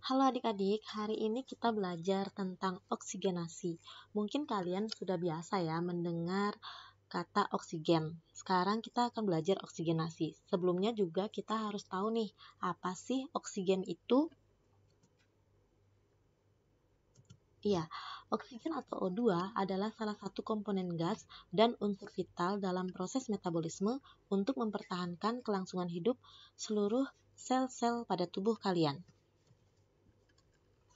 Halo adik-adik, hari ini kita belajar tentang oksigenasi. Mungkin kalian sudah biasa ya mendengar kata oksigen. Sekarang kita akan belajar oksigenasi. Sebelumnya juga kita harus tahu nih, apa sih oksigen itu? Iya, oksigen atau O2 adalah salah satu komponen gas dan unsur vital dalam proses metabolisme untuk mempertahankan kelangsungan hidup seluruh sel-sel pada tubuh kalian.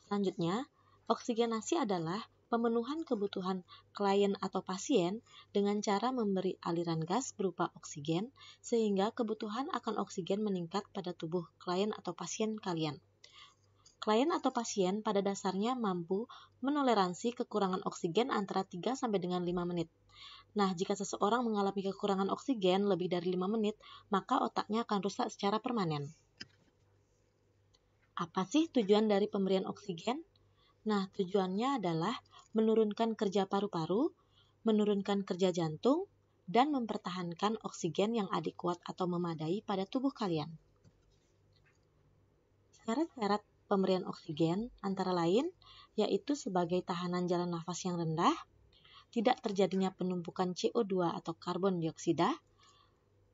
Selanjutnya, oksigenasi adalah pemenuhan kebutuhan klien atau pasien dengan cara memberi aliran gas berupa oksigen sehingga kebutuhan akan oksigen meningkat pada tubuh klien atau pasien kalian. Klien atau pasien pada dasarnya mampu menoleransi kekurangan oksigen antara 3 sampai dengan 5 menit. Nah, jika seseorang mengalami kekurangan oksigen lebih dari 5 menit, maka otaknya akan rusak secara permanen. Apa sih tujuan dari pemberian oksigen? Nah, tujuannya adalah menurunkan kerja paru-paru, menurunkan kerja jantung, dan mempertahankan oksigen yang adekuat atau memadai pada tubuh kalian. Syarat-syarat pemberian oksigen antara lain yaitu sebagai tahanan jalan nafas yang rendah, tidak terjadinya penumpukan CO2 atau karbon dioksida,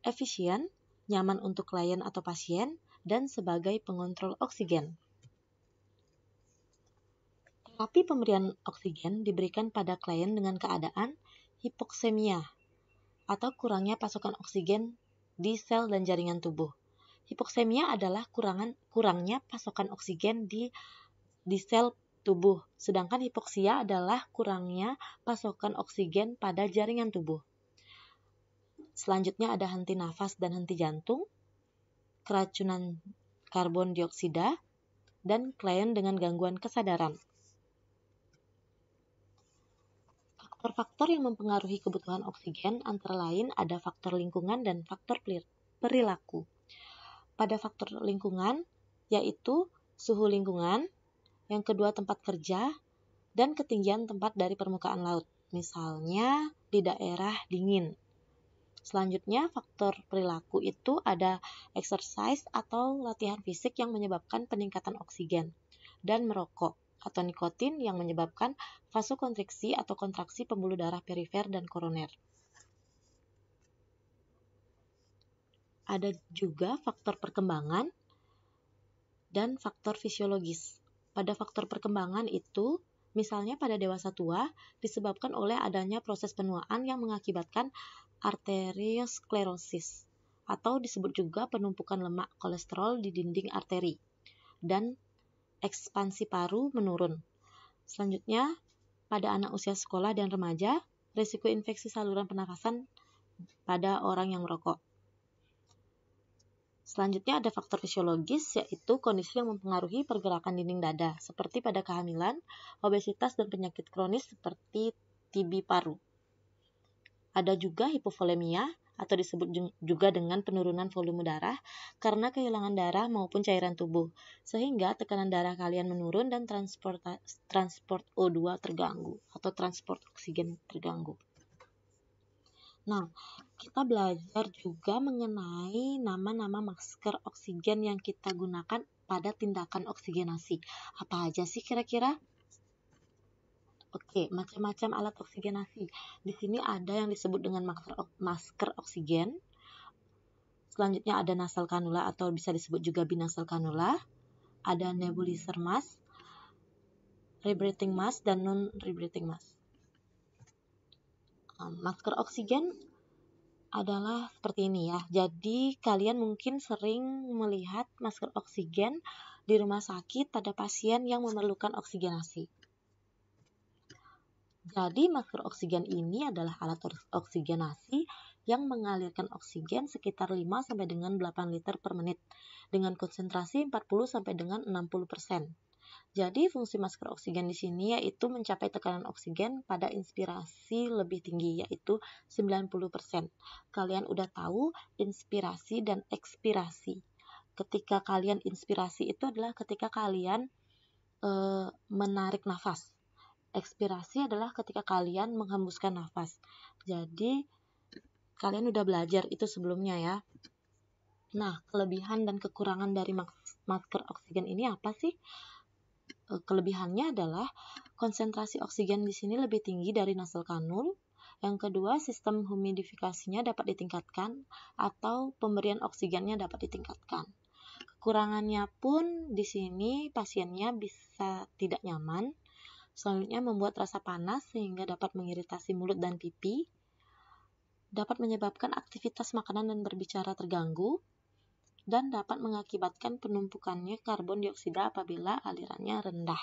efisien, nyaman untuk klien atau pasien, dan sebagai pengontrol oksigen. Terapi pemberian oksigen diberikan pada klien dengan keadaan hipoksemia atau kurangnya pasokan oksigen di sel dan jaringan tubuh. Hipoksemia adalah kurangnya pasokan oksigen di sel tubuh, sedangkan hipoksia adalah kurangnya pasokan oksigen pada jaringan tubuh. Selanjutnya ada henti nafas dan henti jantung, keracunan karbon dioksida, dan klien dengan gangguan kesadaran. Faktor-faktor yang mempengaruhi kebutuhan oksigen antara lain ada faktor lingkungan dan faktor perilaku. Pada faktor lingkungan, yaitu suhu lingkungan, yang kedua tempat kerja, dan ketinggian tempat dari permukaan laut, misalnya di daerah dingin. Selanjutnya, faktor perilaku itu ada exercise atau latihan fisik yang menyebabkan peningkatan oksigen, dan merokok atau nikotin yang menyebabkan vasokonstriksi atau kontraksi pembuluh darah perifer dan koroner. Ada juga faktor perkembangan dan faktor fisiologis. Pada faktor perkembangan itu, misalnya pada dewasa tua, disebabkan oleh adanya proses penuaan yang mengakibatkan arteriosklerosis, atau disebut juga penumpukan lemak kolesterol di dinding arteri, dan ekspansi paru menurun. Selanjutnya, pada anak usia sekolah dan remaja, risiko infeksi saluran pernafasan pada orang yang merokok. Selanjutnya ada faktor fisiologis, yaitu kondisi yang mempengaruhi pergerakan dinding dada, seperti pada kehamilan, obesitas, dan penyakit kronis seperti TB paru. Ada juga hipovolemia, atau disebut juga dengan penurunan volume darah, karena kehilangan darah maupun cairan tubuh, sehingga tekanan darah kalian menurun dan transport O2 terganggu, atau transport oksigen terganggu. Nah, kita belajar juga mengenai nama-nama masker oksigen yang kita gunakan pada tindakan oksigenasi. Apa aja sih kira-kira? Oke, macam-macam alat oksigenasi. Di sini ada yang disebut dengan masker oksigen. Selanjutnya ada nasal kanula atau bisa disebut juga binasal kanula. Ada nebulizer mask, rebreathing mask, dan non-rebreathing mask. Masker oksigen adalah seperti ini ya. Jadi kalian mungkin sering melihat masker oksigen di rumah sakit pada pasien yang memerlukan oksigenasi. Jadi masker oksigen ini adalah alat oksigenasi yang mengalirkan oksigen sekitar 5 sampai dengan 8 liter per menit dengan konsentrasi 40 sampai dengan 60%. Jadi fungsi masker oksigen di sini yaitu mencapai tekanan oksigen pada inspirasi lebih tinggi yaitu 90%. Kalian udah tahu inspirasi dan ekspirasi. Ketika kalian inspirasi itu adalah ketika kalian menarik nafas. Ekspirasi adalah ketika kalian menghembuskan nafas. Jadi kalian udah belajar itu sebelumnya ya. Nah, kelebihan dan kekurangan dari masker oksigen ini apa sih? Kelebihannya adalah konsentrasi oksigen di sini lebih tinggi dari nasal kanul. Yang kedua, sistem humidifikasinya dapat ditingkatkan atau pemberian oksigennya dapat ditingkatkan. Kekurangannya pun di sini pasiennya bisa tidak nyaman. Selanjutnya membuat rasa panas sehingga dapat mengiritasi mulut dan pipi. Dapat menyebabkan aktivitas makanan dan berbicara terganggu. Dan dapat mengakibatkan penumpukannya karbon dioksida apabila alirannya rendah.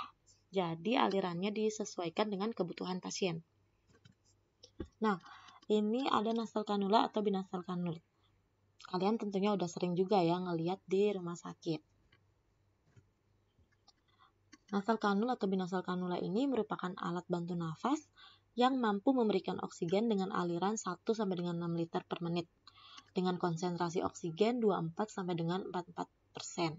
Jadi alirannya disesuaikan dengan kebutuhan pasien. Nah, ini ada nasal kanula atau binasal kanul. Kalian tentunya udah sering juga ya ngelihat di rumah sakit. Nasal kanul atau binasal kanula ini merupakan alat bantu nafas yang mampu memberikan oksigen dengan aliran 1 sampai dengan 6 liter per menit dengan konsentrasi oksigen 24 sampai dengan 44%.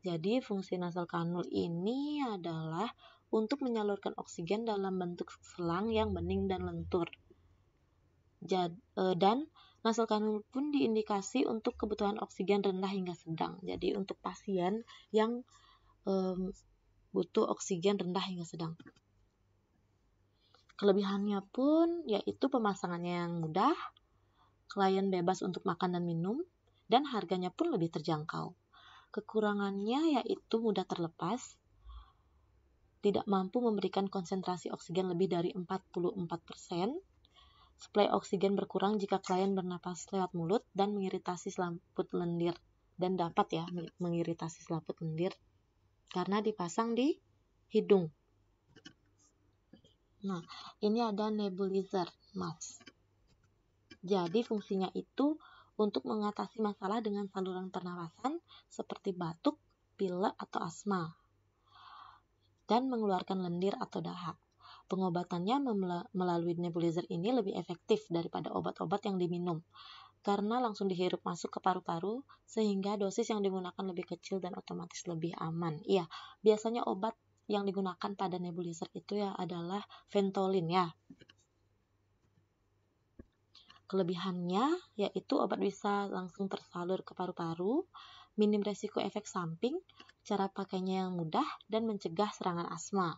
Jadi fungsi nasal kanul ini adalah untuk menyalurkan oksigen dalam bentuk selang yang bening dan lentur. Dan nasal kanul pun diindikasi untuk kebutuhan oksigen rendah hingga sedang. Jadi untuk pasien yang butuh oksigen rendah hingga sedang. Kelebihannya pun yaitu pemasangannya yang mudah, klien bebas untuk makan dan minum, dan harganya pun lebih terjangkau. Kekurangannya yaitu mudah terlepas, tidak mampu memberikan konsentrasi oksigen lebih dari 44%, suplai oksigen berkurang jika klien bernapas lewat mulut dan mengiritasi selaput lendir, dan dapat ya mengiritasi selaput lendir karena dipasang di hidung. Nah, ini ada nebulizer mask. Jadi fungsinya itu untuk mengatasi masalah dengan saluran pernapasan seperti batuk, pilek atau asma, dan mengeluarkan lendir atau dahak. Pengobatannya melalui nebulizer ini lebih efektif daripada obat-obat yang diminum karena langsung dihirup masuk ke paru-paru sehingga dosis yang digunakan lebih kecil dan otomatis lebih aman. Iya, biasanya obat yang digunakan pada nebulizer itu ya adalah Ventolin ya. Kelebihannya yaitu obat bisa langsung tersalur ke paru-paru, minim resiko efek samping, cara pakainya yang mudah, dan mencegah serangan asma.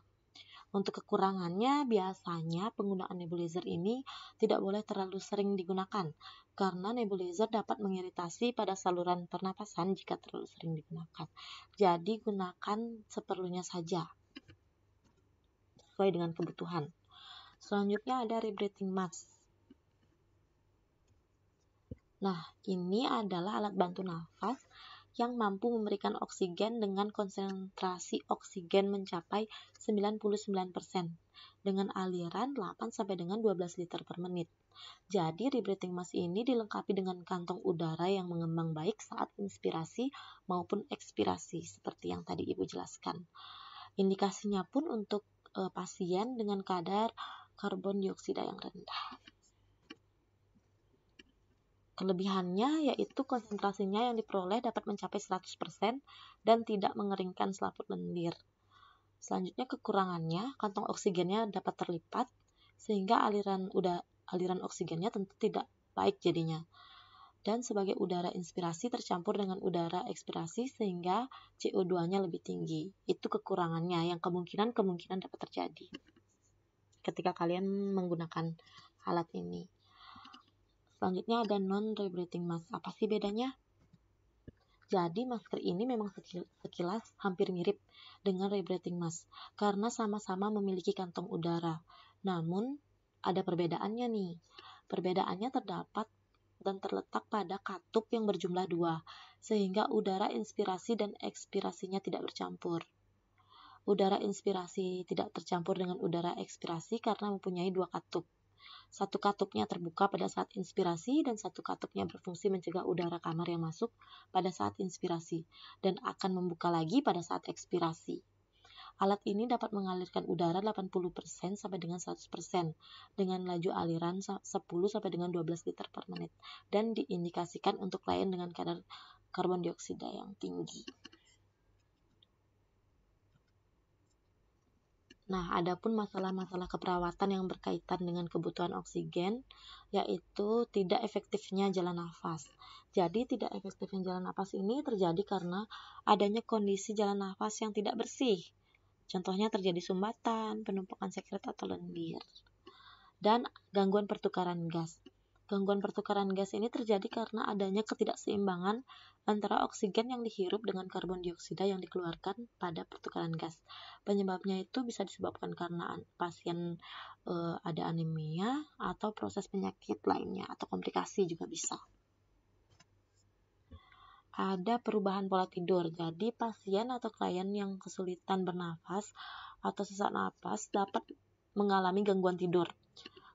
Untuk kekurangannya, biasanya penggunaan nebulizer ini tidak boleh terlalu sering digunakan, karena nebulizer dapat mengiritasi pada saluran pernapasan jika terlalu sering digunakan. Jadi, gunakan seperlunya saja, sesuai dengan kebutuhan. Selanjutnya ada rebreathing mask. Nah, ini adalah alat bantu nafas yang mampu memberikan oksigen dengan konsentrasi oksigen mencapai 99% dengan aliran 8 sampai dengan 12 liter per menit. Jadi, rebreathing mask ini dilengkapi dengan kantong udara yang mengembang baik saat inspirasi maupun ekspirasi, seperti yang tadi Ibu jelaskan. Indikasinya pun untuk pasien dengan kadar karbon dioksida yang rendah. Kelebihannya yaitu konsentrasinya yang diperoleh dapat mencapai 100% dan tidak mengeringkan selaput lendir. Selanjutnya kekurangannya, kantong oksigennya dapat terlipat sehingga aliran oksigennya tentu tidak baik jadinya. Dan sebagai udara inspirasi tercampur dengan udara ekspirasi sehingga CO2-nya lebih tinggi. Itu kekurangannya yang kemungkinan dapat terjadi ketika kalian menggunakan alat ini. Selanjutnya ada non-rebreathing mask. Apa sih bedanya? Jadi masker ini memang sekilas hampir mirip dengan rebreathing mask karena sama-sama memiliki kantong udara. Namun ada perbedaannya nih. Perbedaannya terdapat dan terletak pada katup yang berjumlah 2, sehingga udara inspirasi dan ekspirasinya tidak bercampur. Udara inspirasi tidak tercampur dengan udara ekspirasi karena mempunyai 2 katup. Satu katupnya terbuka pada saat inspirasi dan satu katupnya berfungsi mencegah udara kamar yang masuk pada saat inspirasi dan akan membuka lagi pada saat ekspirasi. Alat ini dapat mengalirkan udara 80% sampai dengan 100% dengan laju aliran 10 sampai dengan 12 liter per menit dan diindikasikan untuk klien dengan kadar karbon dioksida yang tinggi. Nah, adapun masalah-masalah keperawatan yang berkaitan dengan kebutuhan oksigen, yaitu tidak efektifnya jalan nafas. Jadi, tidak efektifnya jalan nafas ini terjadi karena adanya kondisi jalan nafas yang tidak bersih. Contohnya terjadi sumbatan, penumpukan sekret atau lendir. Dan gangguan pertukaran gas. Gangguan pertukaran gas ini terjadi karena adanya ketidakseimbangan antara oksigen yang dihirup dengan karbon dioksida yang dikeluarkan pada pertukaran gas. Penyebabnya itu bisa disebabkan karena pasien ada anemia atau proses penyakit lainnya atau komplikasi juga bisa. Ada perubahan pola tidur. Jadi pasien atau klien yang kesulitan bernafas atau sesak napas dapat mengalami gangguan tidur.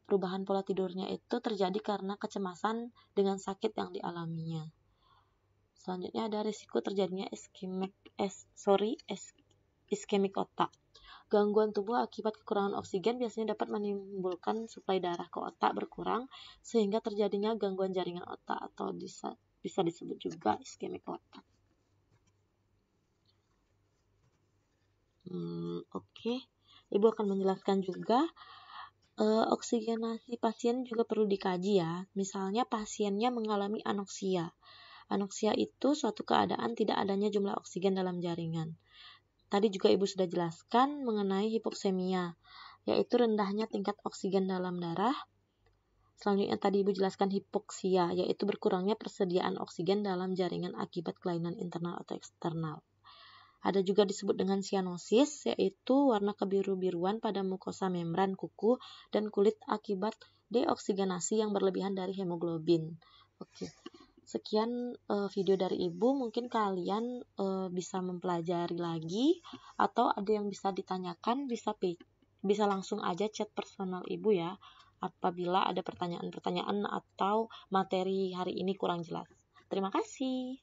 Perubahan pola tidurnya itu terjadi karena kecemasan dengan sakit yang dialaminya. Selanjutnya ada risiko terjadinya iskemik otak. Gangguan tubuh akibat kekurangan oksigen biasanya dapat menimbulkan suplai darah ke otak berkurang sehingga terjadinya gangguan jaringan otak atau bisa disebut juga iskemik otak. Oke. Ibu akan menjelaskan juga oksigenasi pasien juga perlu dikaji ya. Misalnya pasiennya mengalami anoksia. Anoksia itu suatu keadaan tidak adanya jumlah oksigen dalam jaringan. Tadi juga Ibu sudah jelaskan mengenai hipoksemia, yaitu rendahnya tingkat oksigen dalam darah. Selanjutnya tadi Ibu jelaskan hipoksia, yaitu berkurangnya persediaan oksigen dalam jaringan akibat kelainan internal atau eksternal. Ada juga disebut dengan sianosis, yaitu warna kebiru-biruan pada mukosa membran kuku dan kulit akibat deoksigenasi yang berlebihan dari hemoglobin. Oke, sekian video dari Ibu. Mungkin kalian bisa mempelajari lagi atau ada yang bisa ditanyakan, bisa langsung aja chat personal Ibu ya, apabila ada pertanyaan-pertanyaan atau materi hari ini kurang jelas. Terima kasih.